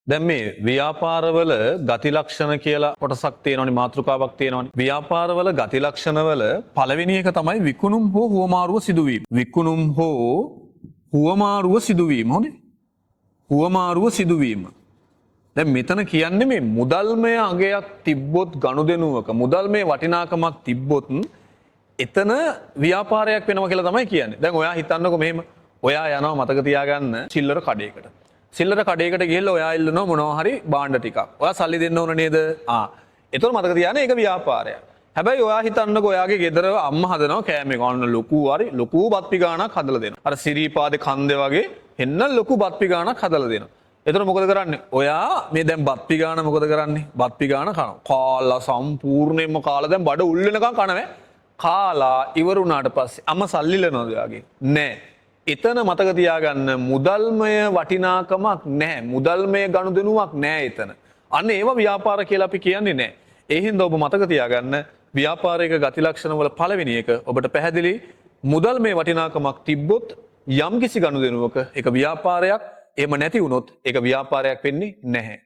දැන් මේ ව්‍යාපාරවල ගති ලක්ෂණ කියලා කොටසක් තියෙනවනේ මාතෘකාවක් තියෙනවනේ. ව්‍යාපාරවල ගති ලක්ෂණවල පළවෙනි එක තමයි විකුණුම් හෝ හුවමාරුව සිදුවීම. විකුණුම් හෝ හුවමාරුව සිදුවීම. හොඳේ. හුවමාරුව සිදුවීම. දැන් මෙතන කියන්නේ මේ මුදල්මය අගයක් තිබ්බොත් ගනුදෙනුවක මුදල්මය වටිනාකමක් තිබ්බොත් එතන ව්‍යාපාරයක් වෙනවා කියලා තමයි කියන්නේ. දැන් ඔයා හිතන්නකෝ මෙහෙම. ඔයා යනවා මතක තියාගන්න සිල්ලර කඩේකට. සිල්ලර කඩේකට ගිහිල්ලා ඔයා ඉල්ලනවා මොනවා හරි භාණ්ඩ ටිකක්. ඔයා සල්ලි දෙන්න ඕන නේද? ඒතකොට මතක තියාගන්න ඒක ව්‍යාපාරයක්. හැබැයි ඔයා හිතන්නකෝ ඔයාගේ ගෙදර අම්මා හදනවා කෑම එක. ඔන්න ලොකු බත් පිගානක් හදලා දෙනවා. අර සිරීපාදේ කන්දේ වගේ එන්න ලොකු බත් පිගානක් හදලා දෙනවා. එතකොට මොකද කරන්නේ? ඔයා මේ දැන් බත් පිගාන මොකද කරන්නේ? බත් පිගාන කනවා. කාලා සම්පූර්ණයෙන්ම කාලා දැන් බඩ උල් වෙනකන් කනවේ. කාලා ඉවර වුණාට පස්සේ අම්මා සල්ලි ලනවද ඔයාගේ? නෑ. එතන මතක තියාගන්න මුදල්මය වටිනාකමක් නැහැ. මුදල්මය ගනුදෙනුවක් නැහැ එතන. අන්න ඒව ව්‍යාපාර කියලා අපි කියන්නේ නැහැ. ඒ හින්දා ඔබ මතක තියාගන්න ව්‍යාපාරයක ගති ලක්ෂණ වල පළවෙනි එක ඔබට පැහැදිලි මුදල්මය වටිනාකමක් තිබ්බොත් යම්කිසි ගනුදෙනුවක ඒක ව්‍යාපාරයක්. එහෙම නැති වුණොත් ඒක ව්‍යාපාරයක් වෙන්නේ නැහැ.